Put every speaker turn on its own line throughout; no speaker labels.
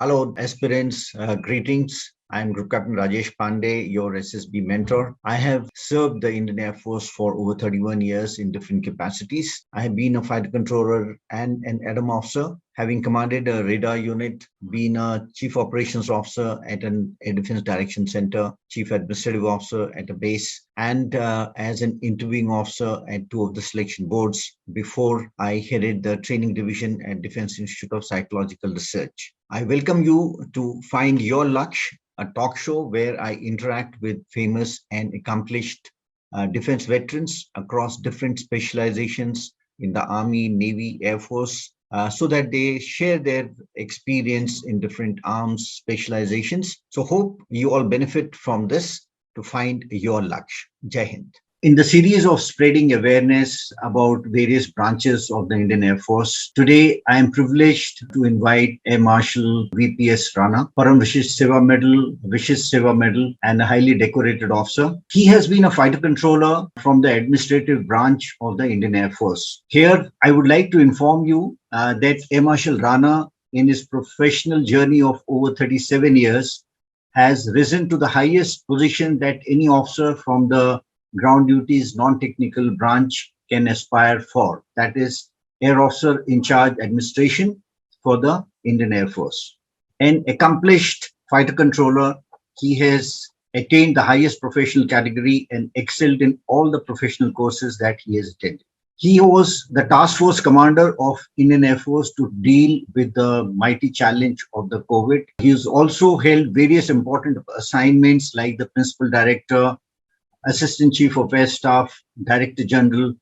Hello, aspirants. Greetings. I'm Group Captain Rajesh Pandey, your SSB mentor. I have served the Indian Air Force for over 31 years in different capacities. I have been a fighter controller and an Adm Officer, having commanded a radar unit, been a Chief Operations Officer at an Air Defense Direction Center, Chief Administrative Officer at a base, and as an interviewing officer at two of the selection boards before I headed the training division at Defense Institute of Psychological Research. I welcome you to Find Your Lakshya, a talk show where I interact with famous and accomplished defense veterans across different specializations in the Army, Navy, Air Force, so that they share their experience in different arms specializations. So hope you all benefit from this to find your Lakshya. Jai Hind. In the series of spreading awareness about various branches of the Indian Air Force, today I am privileged to invite Air Marshal VPS Rana, Param Vishish Seva Medal, and a highly decorated officer. He has been a fighter controller from the administrative branch of the Indian Air Force. Here, I would like to inform you that Air Marshal Rana, in his professional journey of over 37 years, has risen to the highest position that any officer from the ground duties non-technical branch can aspire for. That is Air Officer in Charge Administration for the Indian Air Force. An accomplished fighter controller, he has attained the highest professional category and excelled in all the professional courses that he has attended. He was the task force commander of Indian Air Force to deal with the mighty challenge of the COVID. He has also held various important assignments like the Principal Director, Assistant Chief of Air Staff, Director General,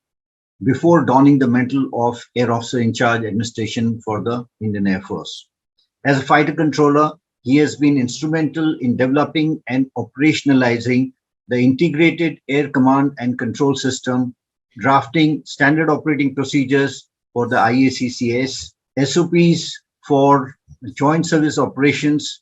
before donning the mantle of Air Officer in Charge Administration for the Indian Air Force. As a fighter controller, he has been instrumental in developing and operationalizing the integrated air command and control system, drafting standard operating procedures for the IACCS, SOPs for joint service operations,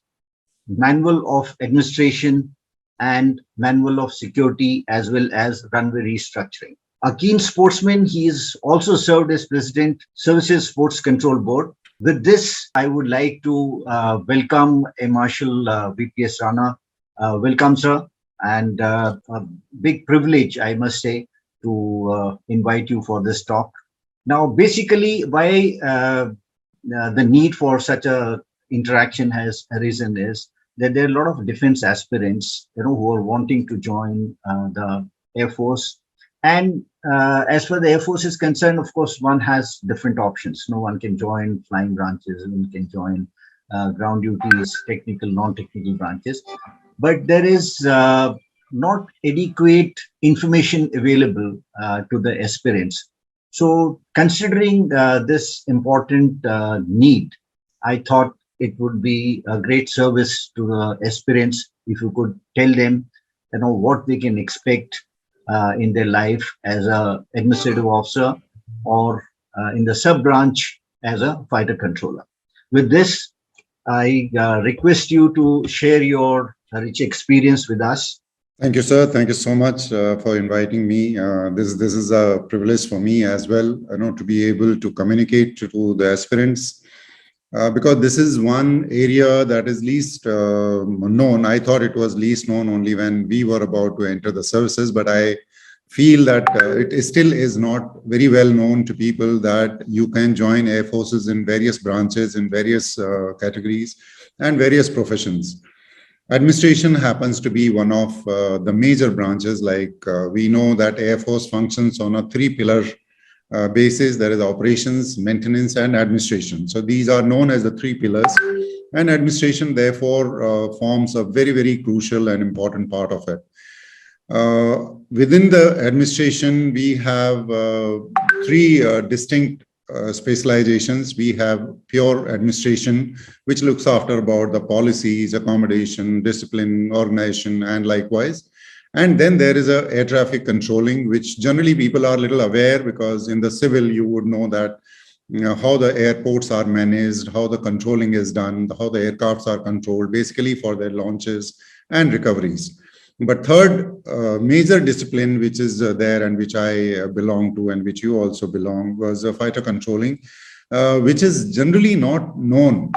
manual of administration, and manual of security, as well as runway restructuring. A keen sportsman, he is also served as President, Services Sports Control Board. With this, I would like to welcome Air Marshal VPS Rana. Welcome, sir, and a big privilege, I must say, to invite you for this talk. Now, basically, why the need for such a interaction has arisen is that there are a lot of defense aspirants, who are wanting to join the Air Force. And as far as the Air Force is concerned, of course, one has different options. No one can join flying branches, one can join ground duties, technical, non-technical branches. But there is not adequate information available to the aspirants. So considering this important need, I thought it would be a great service to the aspirants if you could tell them, what they can expect in their life as a administrative officer or in the sub branch as a fighter controller. With this, I request you to share your rich experience with us.
Thank you, sir. Thank you so much for inviting me. This is a privilege for me as well, to be able to communicate to the aspirants. Because this is one area that is least known. I thought it was least known only when we were about to enter the services, but I feel that it still is not very well known to people that you can join Air Forces in various branches, in various categories and various professions. Administration happens to be one of the major branches. Like we know that Air Force functions on a 3-pillar basis. There is operations, maintenance, and administration. So these are known as the 3 pillars, and administration therefore forms a very, very crucial and important part of it. Within the administration, we have 3 distinct specializations. We have pure administration, which looks after about the policies, accommodation, discipline, organization, and likewise. And then there is a air traffic controlling, which generally people are a little aware, because in the civil, you would know that how the airports are managed, how the controlling is done, how the aircrafts are controlled, basically for their launches and recoveries. But third major discipline, which is there and which I belong to and which you also belong, was fighter controlling, which is generally not known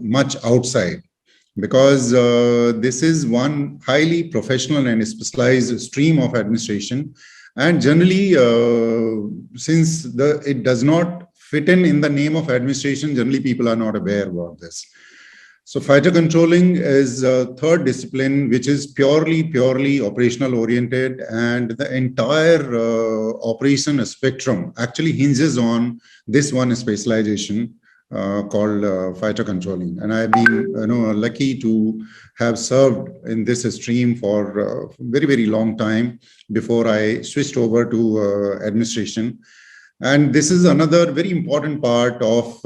much outside, because this is one highly professional and specialized stream of administration. And generally, since it does not fit in the name of administration, generally people are not aware about this. So fighter controlling is a third discipline, which is purely operational oriented, and the entire operation spectrum actually hinges on this one specialization called fighter controlling. And I've been lucky to have served in this stream for a very long time before I switched over to administration. And this is another very important part of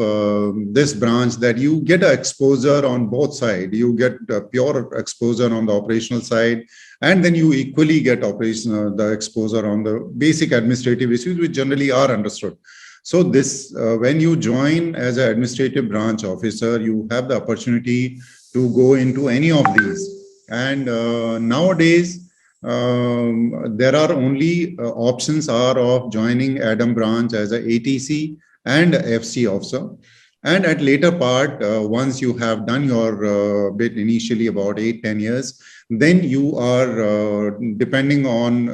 this branch, that you get an exposure on both sides. You get pure exposure on the operational side, and then you equally get the exposure on the basic administrative issues, which generally are understood. So this, when you join as an administrative branch officer, you have the opportunity to go into any of these. And nowadays, there are only options are of joining Adm Branch as a ATC and FC officer. And at later part, once you have done your bit initially about 8-10 years, then you are, depending on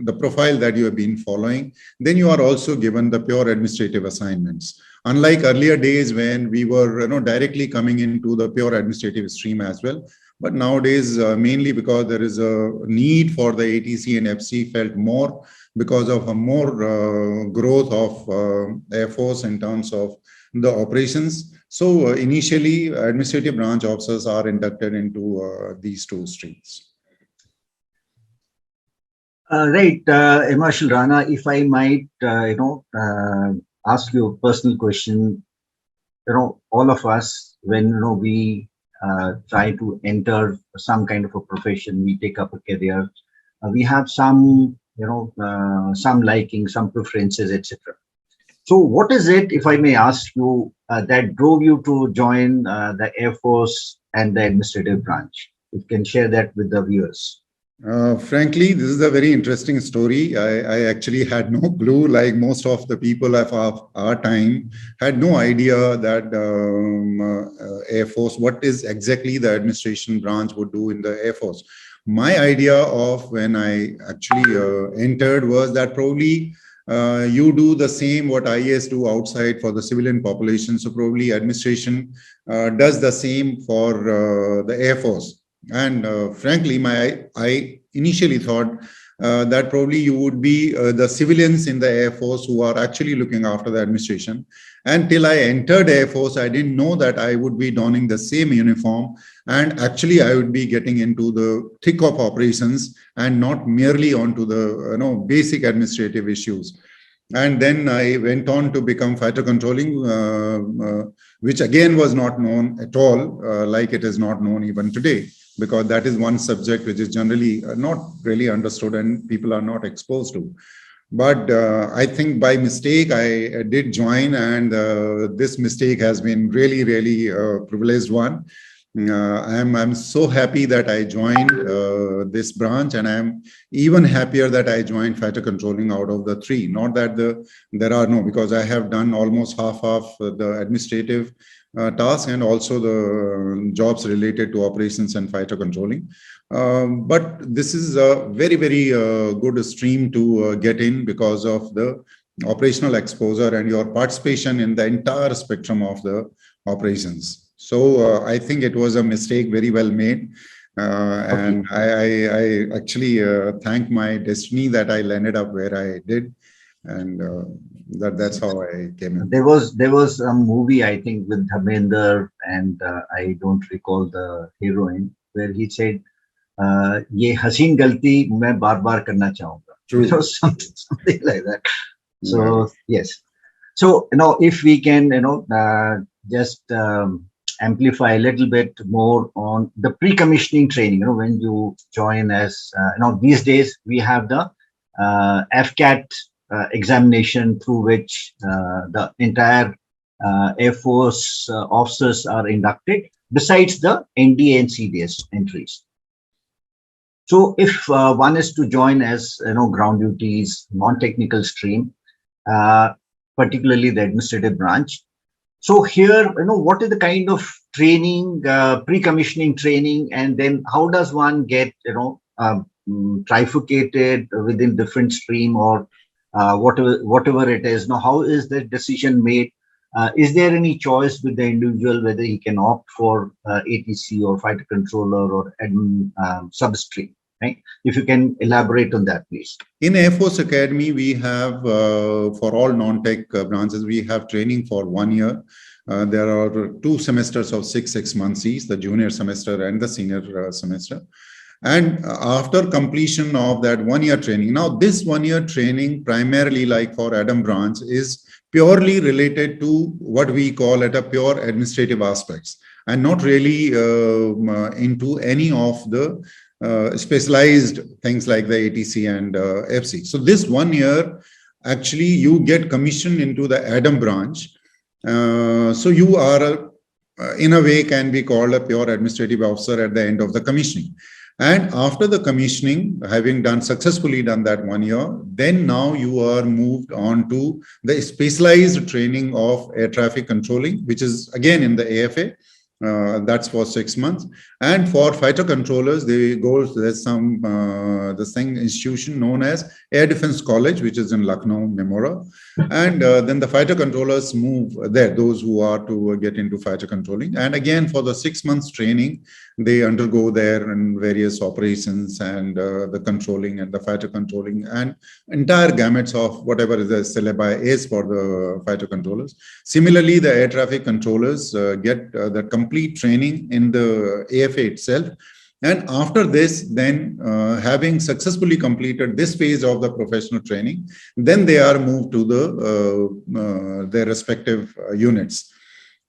the profile that you have been following, then you are also given the pure administrative assignments. Unlike earlier days when we were directly coming into the pure administrative stream as well. But nowadays, mainly because there is a need for the ATC and FC felt more because of a more growth of Air Force in terms of the operations. So initially, administrative branch officers are inducted into these two streams.
Right, Mshl Rana, if I might, ask you a personal question. All of us, when we try to enter some kind of a profession, we take up a career, we have some some liking, some preferences, etc. So what is it, if I may ask you, that drove you to join the Air Force and the administrative branch? You can share that with the viewers.
Frankly, this is a very interesting story. I actually had no clue, like most of the people of our time had no idea that Air Force, what is exactly the administration branch would do in the Air Force. My idea of when I actually entered was that probably you do the same what IAS do outside for the civilian population. So probably administration does the same for the Air Force. And frankly, I initially thought that probably you would be the civilians in the Air Force who are actually looking after the administration. And till I entered Air Force, I didn't know that I would be donning the same uniform. And actually, I would be getting into the thick of operations and not merely onto the basic administrative issues. And then I went on to become fighter controlling, which again was not known at all, like it is not known even today, because that is one subject which is generally not really understood and people are not exposed to. But I think by mistake, I did join, and this mistake has been really a privileged one. I'm so happy that I joined this branch, and I'm even happier that I joined fighter controlling out of the three. Not that there are no, because I have done almost half of the administrative tasks and also the jobs related to operations and fighter controlling. But this is a very good stream to get in because of the operational exposure and your participation in the entire spectrum of the operations. So I think it was a mistake very well made. And I actually thank my destiny that I landed up where I did. And that's how I came in.
There was a movie, I think, with Dharmender, and I don't recall the heroine, where he said, "Ye haseen galti main baar karna chahunga."
True.
So something like that. So yes. So if we can just amplify a little bit more on the pre-commissioning training. When you join as these days we have the AFCAT examination through which the entire Air Force officers are inducted, besides the NDA and CDS entries. So if one is to join as ground duties, non-technical stream, particularly the administrative branch. So here, what is the kind of training, pre-commissioning training, and then how does one get, trifurcated within different stream, or whatever it is? Now, how is the decision made? Is there any choice with the individual whether he can opt for ATC or fighter controller or admin substream? Right? If you can elaborate on that, please.
In Air Force Academy, we have, for all non-tech branches, we have training for 1 year. There are 2 semesters of 6 months each, the junior semester and the senior semester. And after completion of that 1 year training, now this 1 year training, primarily like for Adm Branch, is purely related to what we call at a pure administrative aspects, and not really into any of the specialized things like the ATC and FC. So this 1 year, actually, you get commissioned into the Adm Branch. So you are, in a way, can be called a pure administrative officer at the end of the commissioning. And after the commissioning, having successfully done that 1 year, then now you are moved on to the specialized training of air traffic controlling, which is again in the AFA. That's for 6 months. And for fighter controllers, there's some this thing institution known as Air Defense College, which is in Lucknow, Memora. And then the fighter controllers move there, those who are to get into fighter controlling. And again, for the 6 months training, they undergo there in various operations and the controlling and the fighter controlling and entire gamuts of whatever is the syllabi is for the fighter controllers. Similarly, the air traffic controllers get the complete training in the AFA itself. And after this, then having successfully completed this phase of the professional training, then they are moved to their respective units.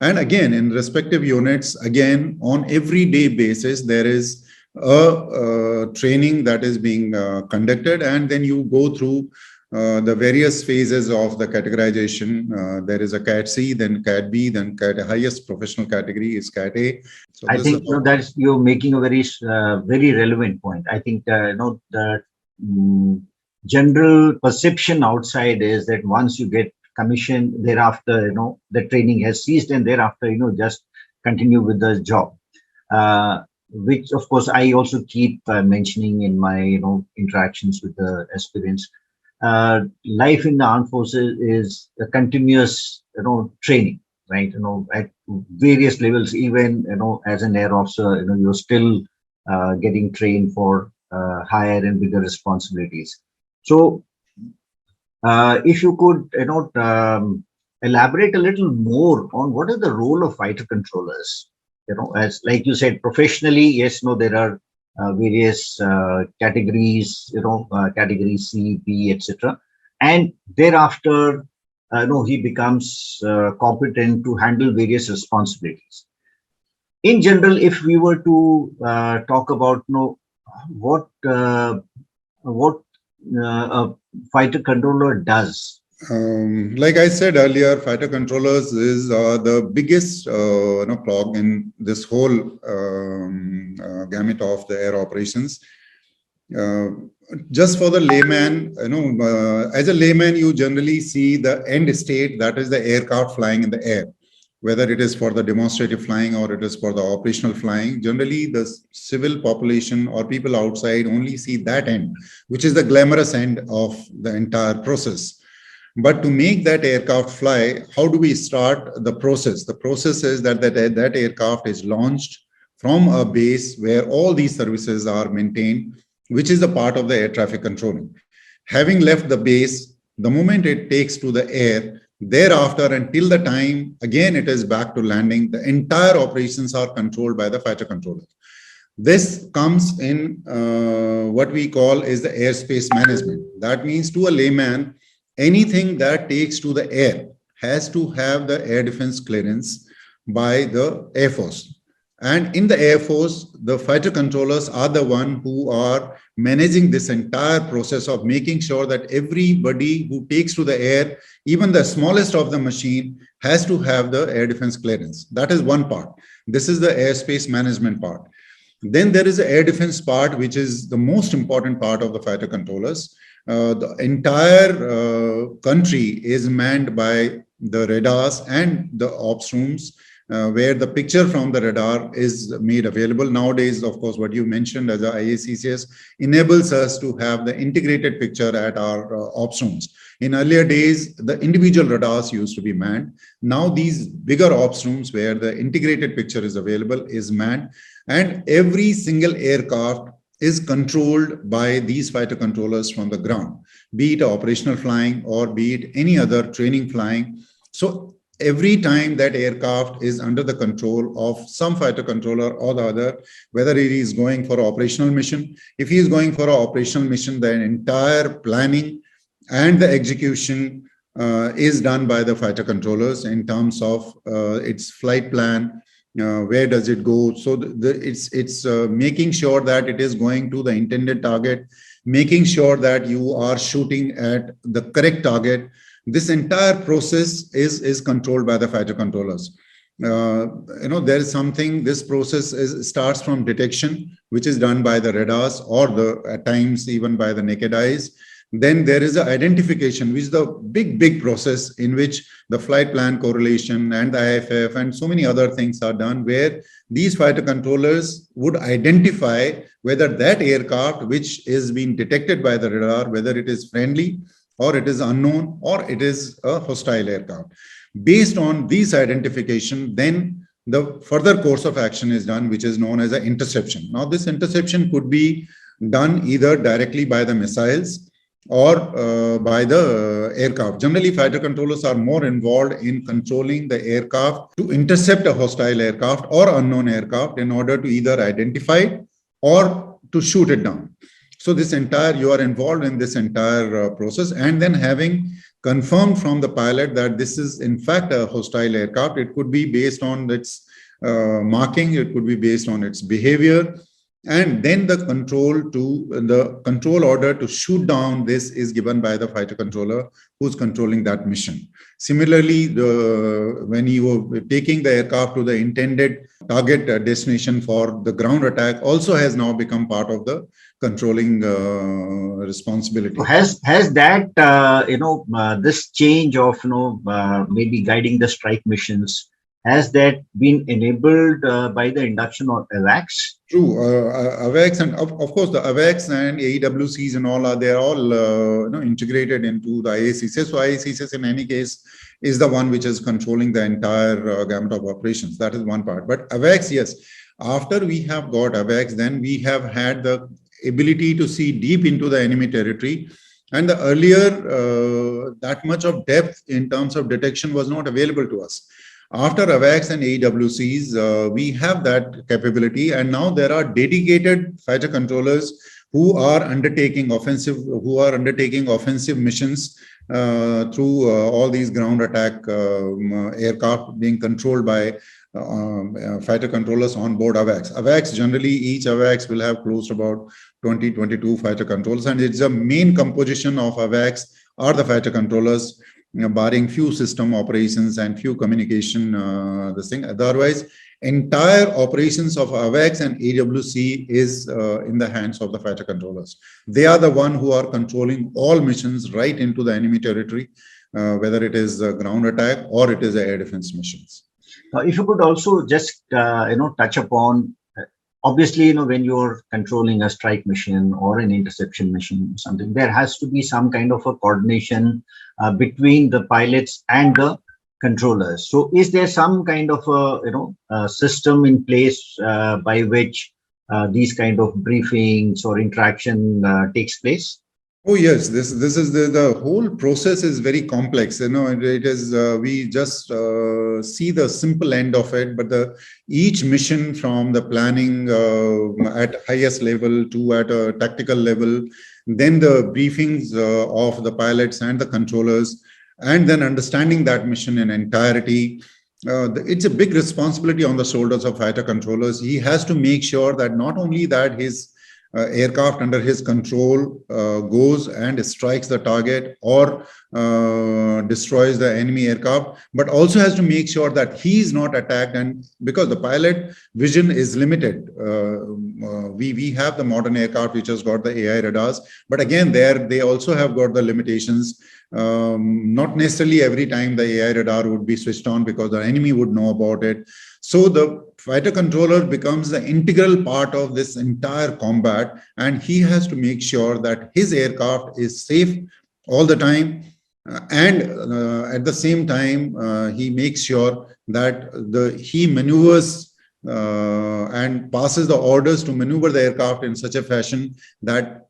And again, in respective units, again, on everyday basis, there is a training that is being conducted, and then you go through the various phases of the that there is a CAT C, then CAT B, then CAT highest professional category is CAT A.
So I think you're making a very relevant point. I think the general perception outside is that once you get commission, thereafter the training has ceased, and thereafter just continue with the job, which of course I also keep mentioning in my interactions with the aspirants. Life in the armed forces is a continuous training, right? At various levels, even as an air officer, you're still getting trained for higher and bigger responsibilities. So if you could elaborate a little more on what is the role of fighter controllers, as like you said, professionally, yes, there are various categories, category C, B, etc. And thereafter, he becomes competent to handle various responsibilities. In general, if we were to talk about what a fighter controller does.
Like I said earlier, fighter controllers is the biggest clog in this whole gamut of the air operations. Just for the layman, as a layman, you generally see the end state, that is the aircraft flying in the air, whether it is for the demonstrative flying or it is for the operational flying. Generally, the civil population or people outside only see that end, which is the glamorous end of the entire process. But to make that aircraft fly, how do we start the process? The process is that aircraft is launched from a base where all these services are maintained, which is a part of the air traffic controlling. Having left the base, the moment it takes to the air, thereafter until the time, again, it is back to landing, the entire operations are controlled by the fighter controller. This comes in what we call is the airspace management. That means to a layman, anything that takes to the air has to have the air defense clearance by the Air Force. And in the Air Force, the fighter controllers are the one who are managing this entire process of making sure that everybody who takes to the air, even the smallest of the machine, has to have the air defense clearance. That is one part. This is the airspace management part. Then there is the air defense part, which is the most important part of the fighter controllers. the entire country is manned by the radars and the ops rooms, where the picture from the radar is made available. Nowadays, of course, what you mentioned as a IACCS enables us to have the integrated picture at our ops rooms. In earlier days, the individual radars used to be manned. Now these bigger ops rooms where the integrated picture is available is manned, and every single aircraft is controlled by these fighter controllers from the ground, be it operational flying or be it any other training flying. So every time that aircraft is under the control of some fighter controller or the other, whether he is going for an operational mission, if he is going for an operational mission, the entire planning and the execution is done by the fighter controllers in terms of its flight plan, where does it go. So it's making sure that it is going to the intended target, making sure that you are shooting at the correct target. This entire process is controlled by the fighter controllers. There is something, this process starts from detection, which is done by the radars or at times even by the naked eyes. Then there is an identification, which is the big process in which the flight plan correlation and the IFF and so many other things are done, where these fighter controllers would identify whether that aircraft which is being detected by the radar, whether it is friendly or it is unknown or it is a hostile aircraft. Based on these identification, then the further course of action is done, which is known as an interception. Now, this interception could be done either directly by the missiles or by the aircraft. Generally, fighter controllers are more involved in controlling the aircraft to intercept a hostile aircraft or unknown aircraft in order to either identify it or to shoot it down. So you are involved in this entire process, and then having confirmed from the pilot that this is in fact a hostile aircraft. It could be based on its marking, it could be based on its behavior, and then the control order to shoot down this is given by the fighter controller who's controlling that mission. Similarly, when you are taking the aircraft to the intended target destination for the ground attack also has now become part of the controlling responsibility.
Has that this change of maybe guiding the strike missions, has that been enabled by the induction of AWACS?
True, AWACS, and of course the AWACS and AWCs and all they are all integrated into the IACCS. So IACCS in any case is the one which is controlling the entire gamut of operations. That is one part. But AWACS, yes, after we have got AWACS, then we have had the ability to see deep into the enemy territory. And the earlier, that much of depth in terms of detection was not available to us. After AWACS and AWCs, we have that capability, and now there are dedicated fighter controllers who are undertaking offensive missions through all these ground attack aircraft being controlled by fighter controllers on board AWACS. AWACS, generally, each AWACS will have close to about 20-22 fighter controllers, and it's the main composition of AWACS are the fighter controllers, barring few system operations and few communication this thing. Otherwise, entire operations of AWACS and AWC is in the hands of the fighter controllers. They are the one who are controlling all missions right into the enemy territory, whether it is a ground attack or it is air defense missions.
If you could also just touch upon, obviously, when you're controlling a strike mission or an interception mission, something, there has to be some kind of a coordination between the pilots and the controllers. So is there some kind of a system in place by which these kind of briefings or interaction takes place?
Oh yes, this is the whole process is very complex. It is we just see the simple end of it, but each mission from the planning at highest level to at a tactical level, then the briefings of the pilots and the controllers, and then understanding that mission in entirety. It's a big responsibility on the shoulders of fighter controllers. He has to make sure that not only that his aircraft under his control goes and strikes the target or destroys the enemy aircraft, but also has to make sure that he is not attacked. And because the pilot vision is limited, we have the modern aircraft which has got the AI radars, but again there they also have got the limitations. Not necessarily every time the AI radar would be switched on because the enemy would know about it. So the fighter controller becomes the integral part of this entire combat, and he has to make sure that his aircraft is safe all the time. And at the same time, he makes sure that he maneuvers and passes the orders to maneuver the aircraft in such a fashion that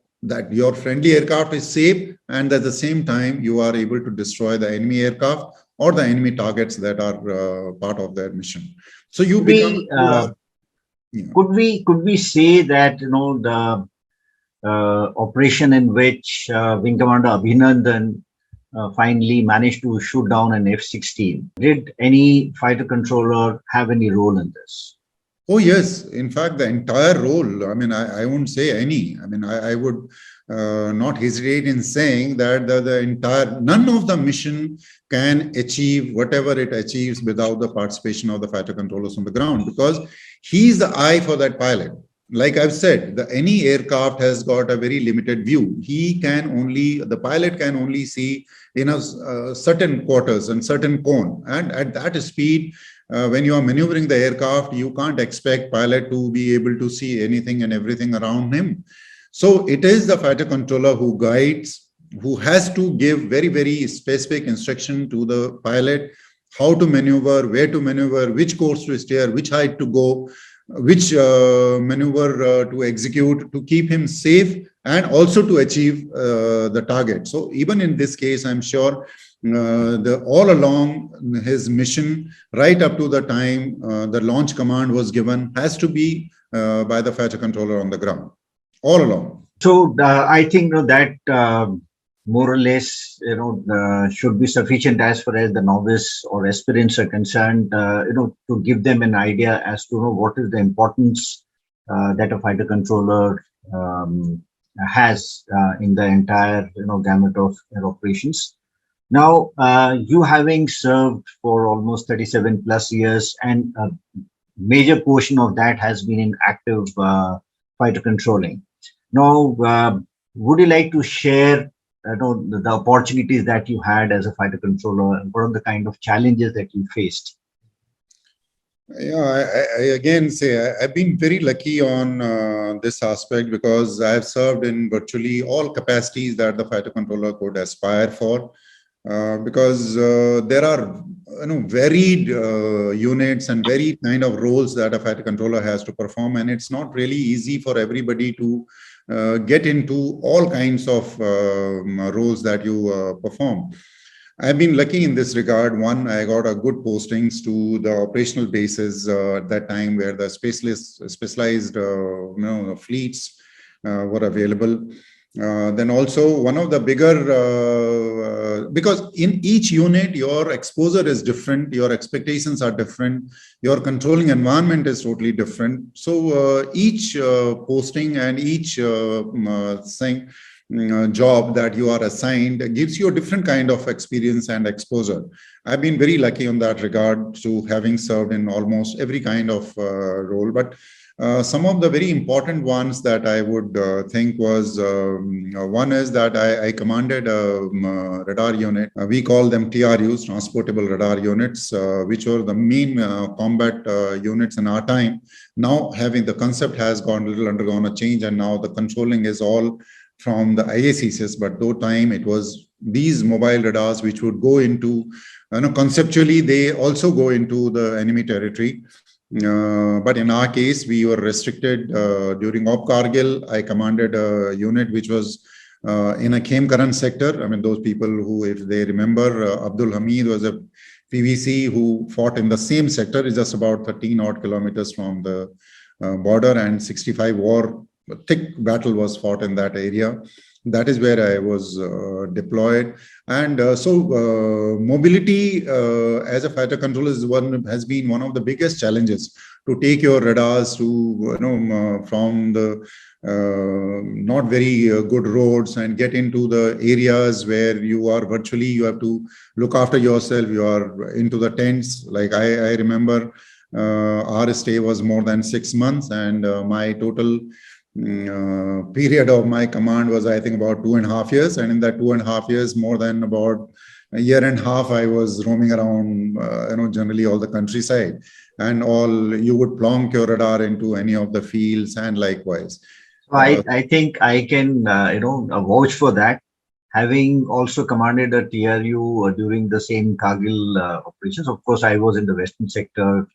your friendly aircraft is safe, and at the same time you are able to destroy the enemy aircraft or the enemy targets that are part of their mission. So you become.
Could we say that the operation in which Wing Commander Abhinandan finally managed to shoot down an F-16, did any fighter controller have any role in this?
Oh, yes. In fact, the entire role, I mean, I won't say any. I mean, I would not hesitate in saying that the entire, none of the mission can achieve whatever it achieves without the participation of the fighter controllers on the ground, because he's the eye for that pilot. Like I've said, any aircraft has got a very limited view. The pilot can only see in a certain quarters and certain cone. And at that speed, when you are maneuvering the aircraft, you can't expect pilot to be able to see anything and everything around him. So it is the fighter controller who guides, who has to give very, very specific instruction to the pilot, how to maneuver, where to maneuver, which course to steer, which height to go, which maneuver to execute to keep him safe and also to achieve the target. So even in this case, I'm sure all along his mission, right up to the time the launch command was given, has to be by the fighter controller on the ground, all along.
So I think that more or less should be sufficient as far as the novice or aspirants are concerned, to give them an idea as to what is the importance that a fighter controller has in the entire gamut of air operations. Now, you having served for almost 37 plus years, and a major portion of that has been in active fighter controlling. Now, would you like to share the opportunities that you had as a fighter controller, and what are the kind of challenges that you faced?
Yeah, I again say I've been very lucky on this aspect, because I've served in virtually all capacities that the fighter controller could aspire for. Because there are varied units and varied kind of roles that a fighter controller has to perform, and it's not really easy for everybody to get into all kinds of roles that you perform. I've been lucky in this regard. One, I got a good postings to the operational bases at that time, where the specialized fleets were available. Then also one of the bigger, because in each unit, your exposure is different, your expectations are different, your controlling environment is totally different. So each posting and each job that you are assigned gives you a different kind of experience and exposure. I've been very lucky in that regard to having served in almost every kind of role. But some of the very important ones that I would think was, one is that I commanded a radar unit. We call them TRUs, transportable radar units, which were the main combat units in our time. Now, having the concept has undergone a change, and now the controlling is all from the IACCS, but though time it was these mobile radars which would go into, conceptually, they also go into the enemy territory. But in our case, we were restricted during Op Kargil. I commanded a unit which was in a Khemkaran sector. I mean, those people who, if they remember, Abdul Hamid was a PVC who fought in the same sector. It's just about 13 odd kilometers from the border, and 65 thick battle was fought in that area. That is where I was deployed. And so mobility as a fighter controller has been one of the biggest challenges, to take your radars to, from the not very good roads, and get into the areas where you are virtually, you have to look after yourself. You are into the tents. Like I remember our stay was more than 6 months, and my total period of my command was, I think, about 2.5 years. And in that 2.5 years, more than about a year and a half, I was roaming around, generally all the countryside, and all you would plonk your radar into any of the fields, and likewise.
So I think I can, vouch for that. Having also commanded a TRU during the same Kargil operations. Of course, I was in the western sector,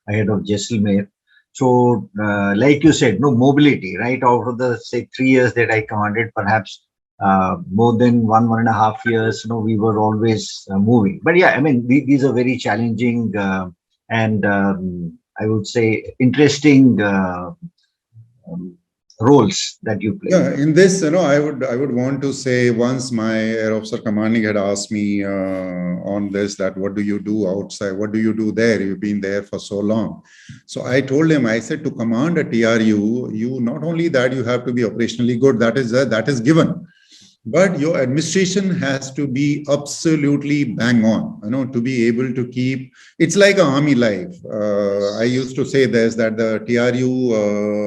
ahead of Jaisalmer. So, like you said, no mobility, right? Out of the, say, 3 years that I commanded, perhaps more than 1.5 years, we were always moving. But yeah, I mean, these are very challenging and I would say interesting roles that you play.
Yeah, in this, I would want to say, once my air officer commanding had asked me on this, that what do you do outside? What do you do there? You've been there for so long. So I told him, I said, to command a TRU, you not only that you have to be operationally good, that is given, but your administration has to be absolutely bang on, to be able to keep, it's like an army life. I used to say this, that the TRU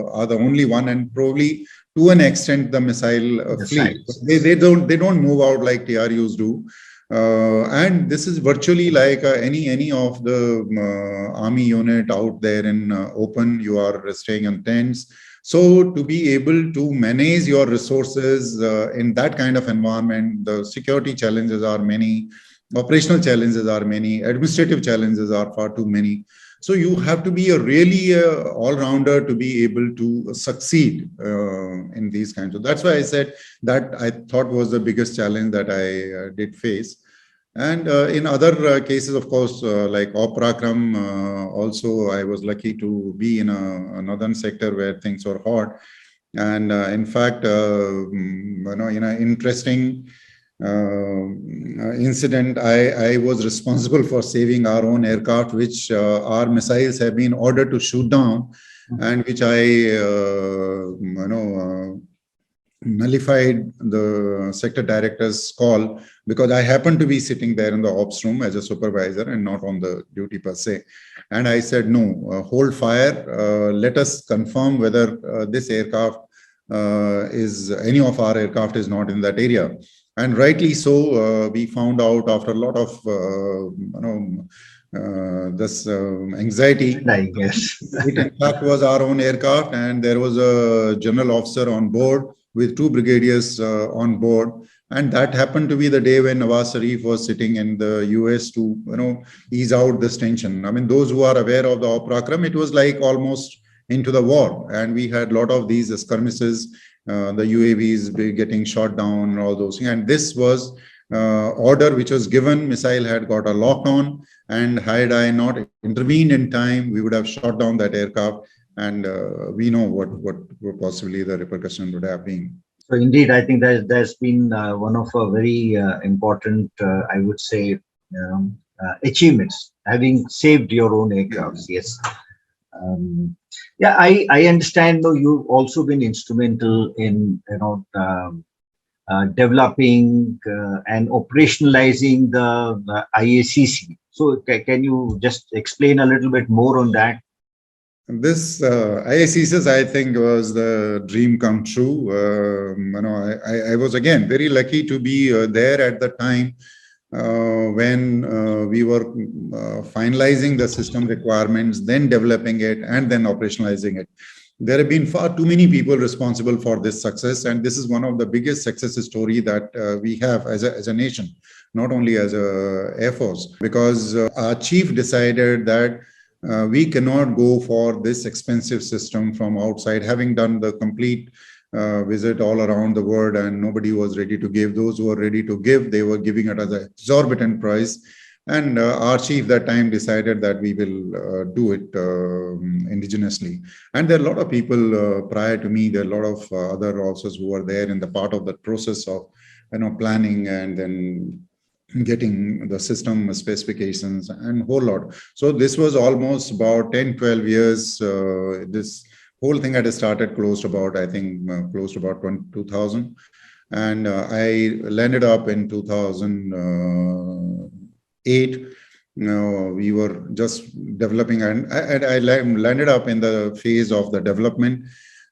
are the only one, and probably to an extent the missile fleet. They don't move out like TRUs do. And this is virtually like any of the army unit out there in open. You are staying in tents. So to be able to manage your resources in that kind of environment, the security challenges are many, operational challenges are many, administrative challenges are far too many. So you have to be a really all-rounder to be able to succeed in these kinds of. That's why I said that I thought was the biggest challenge that I did face. And in other cases, of course, like Oprakram, also I was lucky to be in a northern sector where things were hot. And in fact, in an interesting incident, I was responsible for saving our own aircraft, which our missiles have been ordered to shoot down, and which I, nullified the sector director's call, because I happened to be sitting there in the ops room as a supervisor and not on the duty per se. And I said, no, hold fire. Let us confirm whether this aircraft any of our aircraft is not in that area. And rightly so, we found out after a lot of this anxiety.
Yes.
It in fact was our own aircraft, and there was a general officer on board with 2 brigadiers on board. And that happened to be the day when Nawaz Sharif was sitting in the US to, ease out this tension. I mean, those who are aware of the Oprakram, it was like almost into the war. And we had a lot of these skirmishes, the UAVs getting shot down and all those things. And this was order which was given. Missile had got a lock on. And had I not intervened in time, we would have shot down that aircraft. And we know what possibly the repercussion would have been.
So indeed, I think there's been one of a very important, I would say, achievements, having saved your own aircrafts. Yes. Yeah, I understand. Though you've also been instrumental in developing and operationalizing the IACC. So can you just explain a little bit more on that?
This IACCS, I think, was the dream come true. I was again very lucky to be there at the time when we were finalizing the system requirements, then developing it, and then operationalizing it. There have been far too many people responsible for this success, and this is one of the biggest success story that we have as a nation, not only as a Air Force, because our chief decided that we cannot go for this expensive system from outside, having done the complete visit all around the world, and nobody was ready to give. Those who were ready to give, they were giving it as an exorbitant price. And our chief that time decided that we will do it indigenously. And there are a lot of people prior to me, there are a lot of other officers who were there in the part of the process of planning and then getting the system specifications and whole lot. So this was almost about 10-12 years this whole thing had started close to about, I think, close to about 2000. And I landed up in 2008. We were just developing, and I landed up in the phase of the development.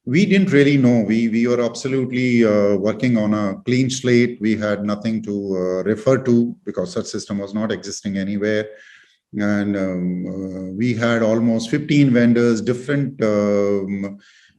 We didn't really know. We were absolutely working on a clean slate. We had nothing to refer to because such system was not existing anywhere. And we had almost 15 vendors, different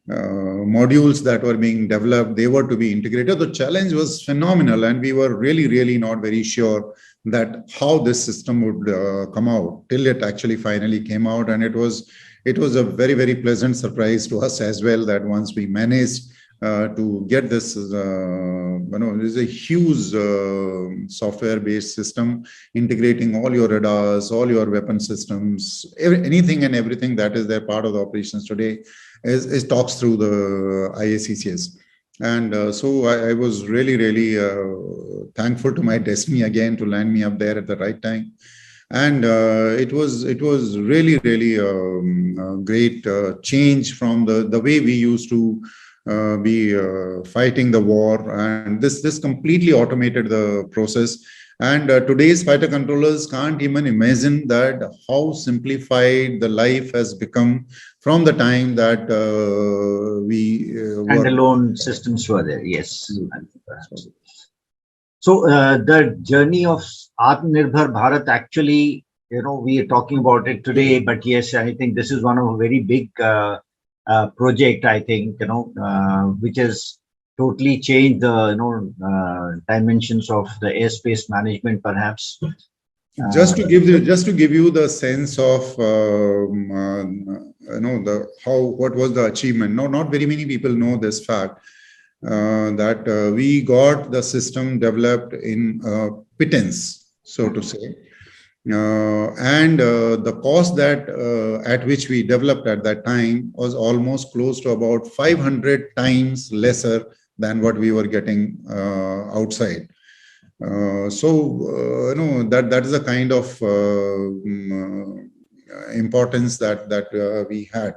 modules that were being developed. They were to be integrated. The challenge was phenomenal, and we were really not very sure that how this system would come out till it actually finally came out. And it was a very pleasant surprise to us as well, that once we managed to get this, there's a huge software-based system integrating all your radars, all your weapon systems, anything and everything that is there part of the operations today is talks through the IACCS. And so I was really thankful to my destiny again to land me up there at the right time. And it was really great change from the way we used to be fighting the war, and this completely automated the process. And today's fighter controllers can't even imagine that how simplified the life has become from the time that we
standalone systems were there. Yes. So the journey of Atmanirbhar Bharat, actually, we are talking about it today, but yes, I think this is one of a very big project, I think, which has totally changed the, dimensions of the airspace management, perhaps.
Just to give you the sense of, what was the achievement. No, not very many people know this fact. That we got the system developed in pittance, so to say, and the cost that at which we developed at that time was almost close to about 500 times lesser than what we were getting outside. That is a kind of importance that we had.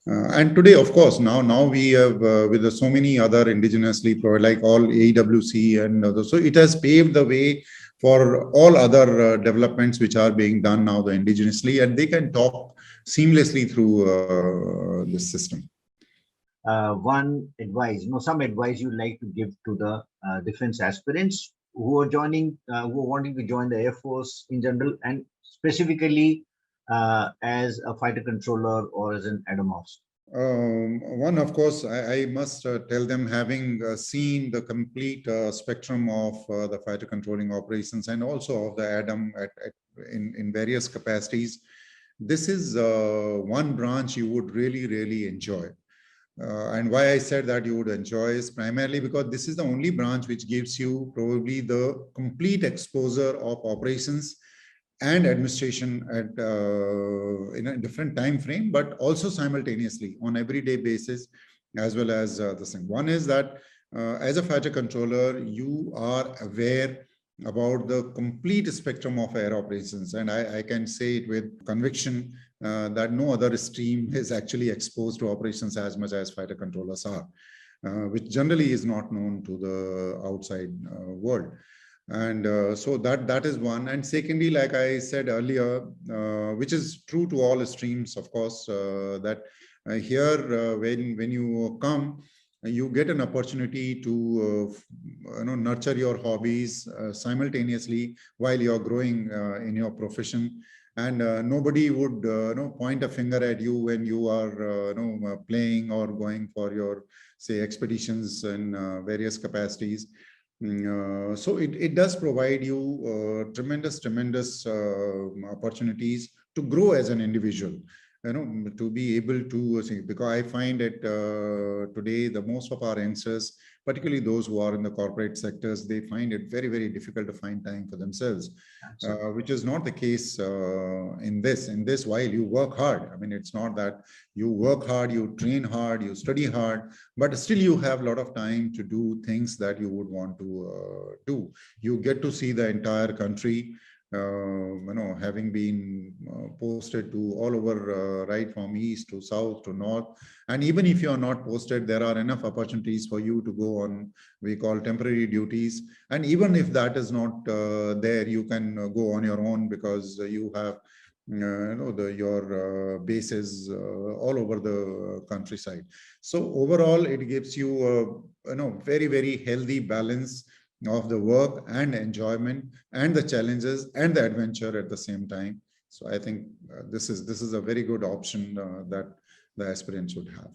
And today, of course, now we have with so many other indigenously like all AWC and others. So it has paved the way for all other developments which are being done now indigenously, and they can talk seamlessly through this system.
One advice, some advice you'd like to give to the defense aspirants who are joining, who are wanting to join the Air Force in general, and specifically as a fighter controller or as an Adm Officer?
One, of course, I must tell them, having seen the complete spectrum of the fighter controlling operations and also of the Adm in various capacities, this is one branch you would really enjoy. And why I said that you would enjoy is primarily because this is the only branch which gives you probably the complete exposure of operations and administration at in a different time frame, but also simultaneously on everyday basis, as well as the thing. One is that as a fighter controller, you are aware about the complete spectrum of air operations, and I can say it with conviction that no other stream is actually exposed to operations as much as fighter controllers are, which generally is not known to the outside world. And so that is one. And secondly, like I said earlier, which is true to all streams, of course, that here when you come, you get an opportunity to nurture your hobbies simultaneously while you're growing in your profession. And nobody would point a finger at you when you are playing or going for your, say, expeditions in various capacities. So it does provide you tremendous opportunities to grow as an individual, to be able to see, because I find it today the most of our youngsters, particularly those who are in the corporate sectors, they find it very difficult to find time for themselves, which is not the case in this. While you work hard, I mean, it's not that you work hard, you train hard, you study hard, but still you have a lot of time to do things that you would want to do. You get to see the entire country. having been posted to all over, right from east to south to north. And even if you are not posted, there are enough opportunities for you to go on, we call temporary duties. And even if that is not there, you can go on your own, because you have your bases all over the countryside. So overall, it gives you very, very healthy balance of the work and enjoyment and the challenges and the adventure at the same time. So I think this is a very good option that the aspirant should have.